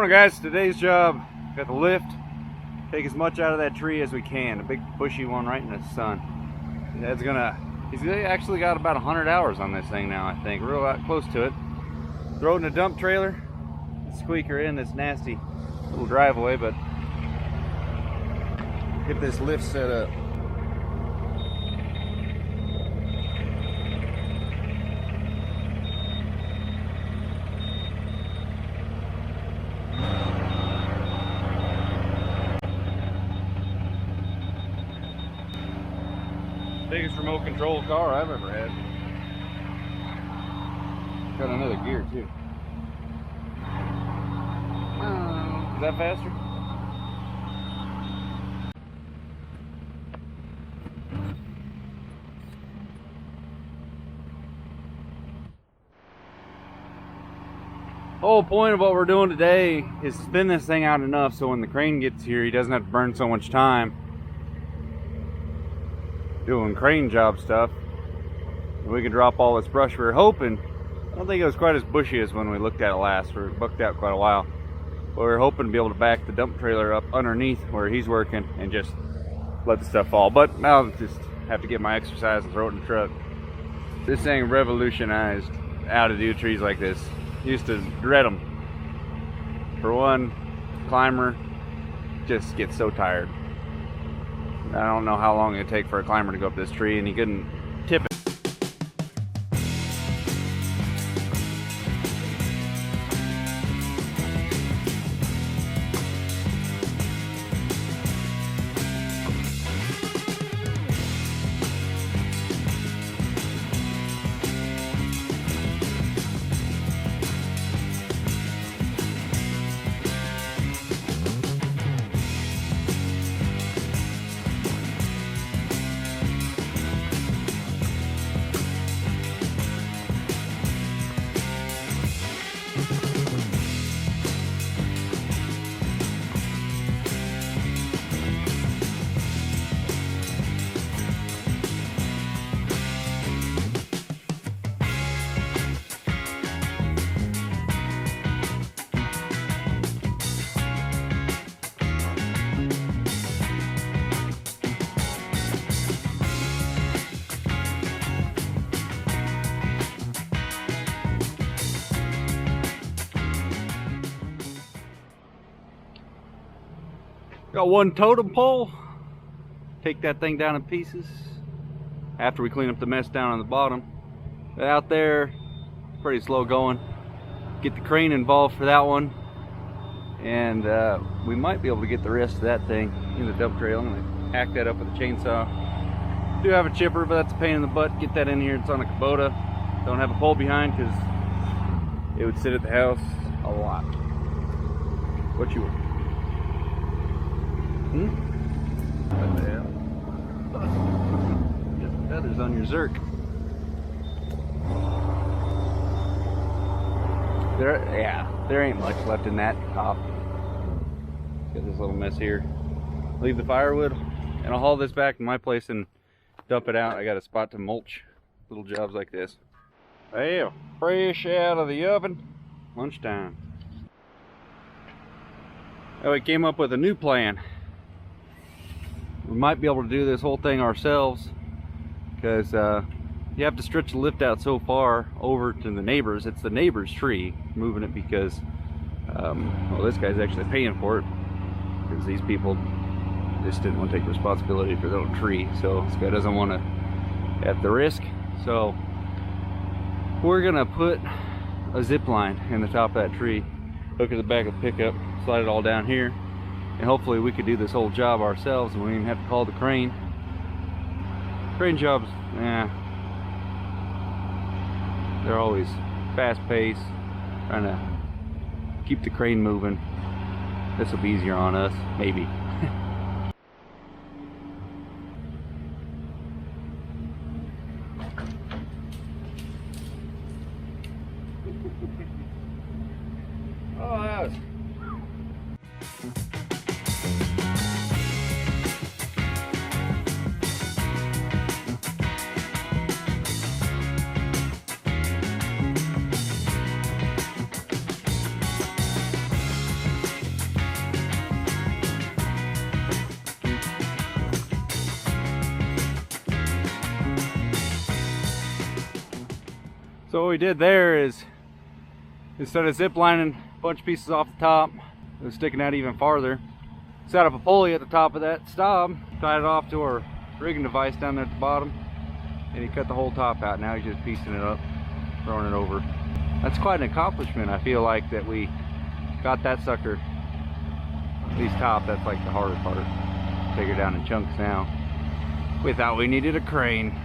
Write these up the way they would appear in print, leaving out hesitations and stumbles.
Morning guys, today's job, got the lift, take as much out of that tree as we can, a big bushy one right in the sun. He's actually got about 100 hours on this thing now, I think, real close to it. Throw it in a dump trailer, squeak her in this nasty little driveway, but get this lift set up. Biggest remote control car I've ever had. Got another gear too. Is that faster? The whole point of what we're doing today is to thin this thing out enough so when the crane gets here he doesn't have to burn so much time doing crane job stuff. We can drop all this brush. We were hoping, I don't think it was quite as bushy as when we looked at it last. We were bucked out quite a while. But we were hoping to be able to back the dump trailer up underneath where he's working and just let the stuff fall. But now I'll just have to get my exercise and throw it in the truck. This thing revolutionized how to do trees like this. Used to dread them. For one, climber just gets so tired. I don't know how long it'd take for a climber to go up this tree, and he couldn't tip it. Got one totem pole. Take that thing down in pieces after we clean up the mess down on the bottom. But out there, pretty slow going. Get the crane involved for that one, and we might be able to get the rest of that thing in the dump trailer. I'm gonna hack that up with a chainsaw. Do have a chipper, but that's a pain in the butt. Get that in here. It's on a Kubota. Don't have a pole behind because it would sit at the house a lot. What you want? What the hell? Just feathers on your Zerk. There ain't much left in that top. Got this little mess here. Leave the firewood, and I'll haul this back to my place and dump it out. I got a spot to mulch little jobs like this. Well, fresh out of the oven, lunchtime. Oh, we came up with a new plan. We might be able to do this whole thing ourselves because you have to stretch the lift out so far over to the neighbors. It's the neighbor's tree. Moving it because well, this guy's actually paying for it because these people just didn't want to take responsibility for their own tree. So this guy doesn't want to at the risk. So we're gonna put a zip line in the top of that tree, hook it to the back of the pickup, slide it all down here. And hopefully we could do this whole job ourselves and we didn't have to call the crane. Crane jobs, they're always fast paced, trying to keep the crane moving. This will be easier on us, maybe. Oh, that was... So what we did there is, instead of zip lining a bunch of pieces off the top, it was sticking out even farther, set up a pulley at the top of that stub, tied it off to our rigging device down there at the bottom, and he cut the whole top out. Now he's just piecing it up, throwing it over. That's quite an accomplishment. I feel like that we got that sucker, at least top. That's like the hardest part. Take her down in chunks now. We thought we needed a crane.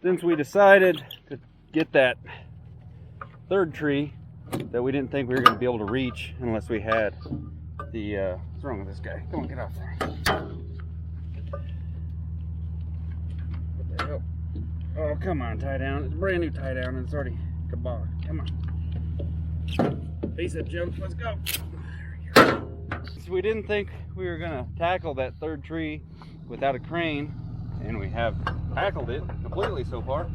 Since we decided to get that third tree that we didn't think we were going to be able to reach unless we had the what's wrong with this guy? Come on, get off there. What the hell? Oh, come on, tie down. It's a brand new tie down and it's already kabod. Come on. Piece of junk, let's go. There we go. So we didn't think we were going to tackle that third tree without a crane, and we have tackled it completely so far.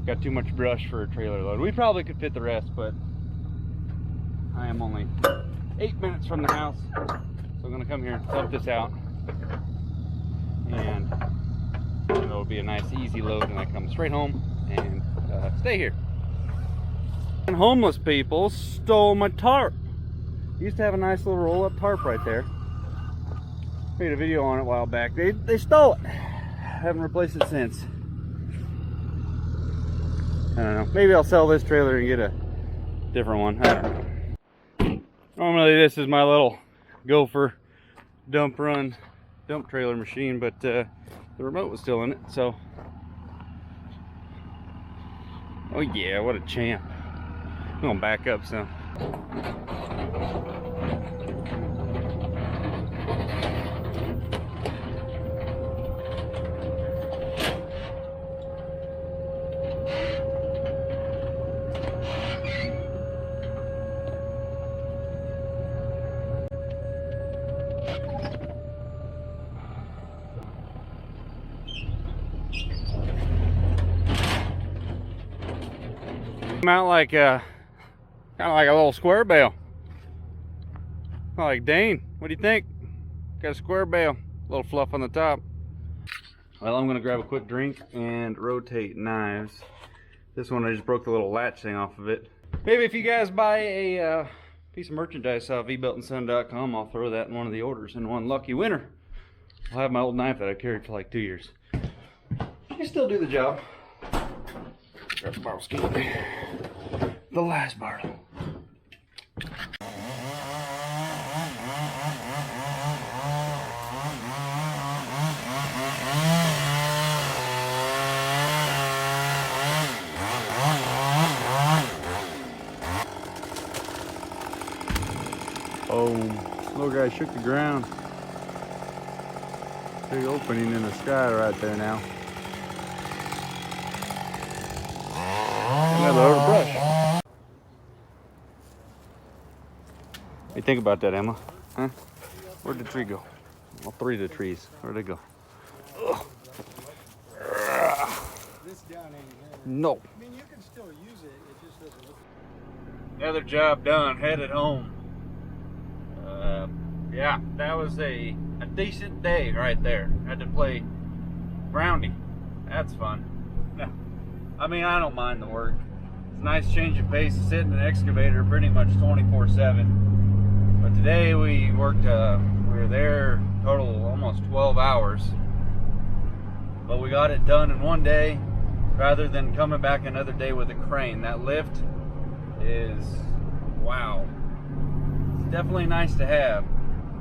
Got too much brush for a trailer load. We probably could fit the rest, but I am only 8 minutes from the house, so I'm gonna come here and dump this out, and it'll be a nice easy load, and I come straight home and stay here. And homeless people stole my tarp. Used to have a nice little roll-up tarp right there. Made a video on it a while back. They stole it. Haven't replaced it since. I don't know. Maybe I'll sell this trailer and get a different one. I don't know. Normally this is my little gopher dump trailer machine, but the remote was still in it, so. Oh yeah, what a champ. I'm gonna back up some. Come out like kind of like a little square bale. Like Dane, what do you think? Got a square bale, a little fluff on the top. Well, I'm gonna grab a quick drink and rotate knives. This one I just broke the little latch thing off of it. Maybe if you guys buy a piece of merchandise off vbeltandson.com, I'll throw that in one of the orders, and one lucky winner I'll have my old knife that I carried for like 2 years. You can still do the job. Grab the bottle ski. The last bottle. Oh, little guy shook the ground. Big opening in the sky right there now. Another overbrush. What do you think about that, Emma? Huh? Where'd the tree go? All three of the trees. Where'd they go? Ugh. This down in here. No. I mean, you can still use it. It just doesn't look. Another job done. Headed home. Yeah, that was a decent day right there. Had to play grounding. That's fun. I mean, I don't mind the work. It's a nice change of pace to sit in an excavator pretty much 24/7. But today we worked, we were there total almost 12 hours. But we got it done in one day rather than coming back another day with a crane. That lift is, wow. It's definitely nice to have.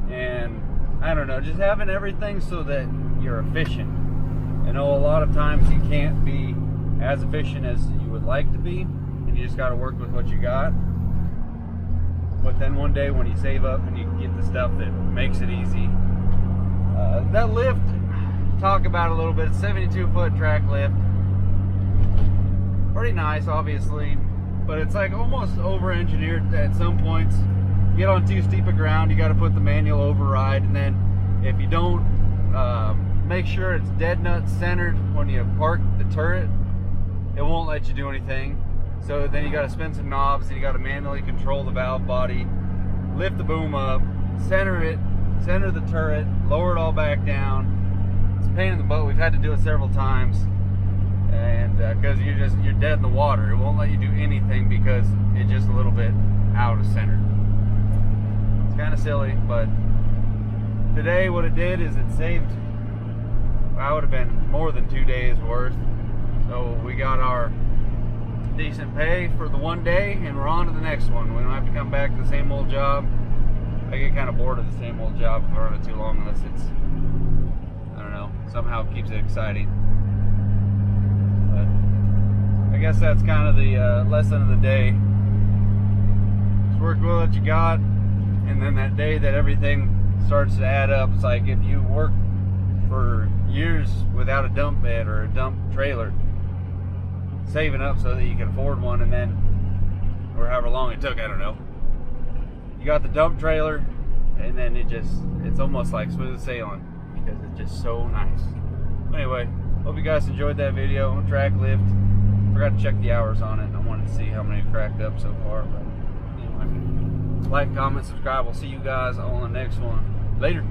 And I don't know, just having everything so that you're efficient. I know a lot of times you can't be as efficient as you would like to be, and you just got to work with what you got. But then one day when you save up and you get the stuff that makes it easy, that lift, talk about a little bit. It's 72-foot track lift. Pretty nice, obviously, but it's like almost over-engineered at some points. You get on too steep a ground, you got to put the manual override, and then if you don't make sure it's dead nut centered when you park the turret, it won't let you do anything. So then you got to spin some knobs, and you got to manually control the valve body, lift the boom up, center it, center the turret, lower it all back down. It's a pain in the butt. We've had to do it several times, and because you're dead in the water, it won't let you do anything because it's just a little bit out of center. It's kind of silly, but today what it did is it saved, I would have been more than 2 days worth. So we got our decent pay for the one day, and we're on to the next one. We don't have to come back to the same old job. I get kind of bored of the same old job if I run it too long, unless it's, I don't know, somehow keeps it exciting. But I guess that's kind of the lesson of the day. Just work with what you got, and then that day that everything starts to add up, it's like if you work for years without a dump bed or a dump trailer, saving up so that you can afford one, and then, or however long it took, I don't know, you got the dump trailer, and then it's almost like smooth sailing because it's just so nice. Anyway, hope you guys enjoyed that video. Track lift, forgot to check the hours on it. I wanted to see how many cracked up so far, but anyway, like, comment, subscribe. We'll see you guys on the next one. Later.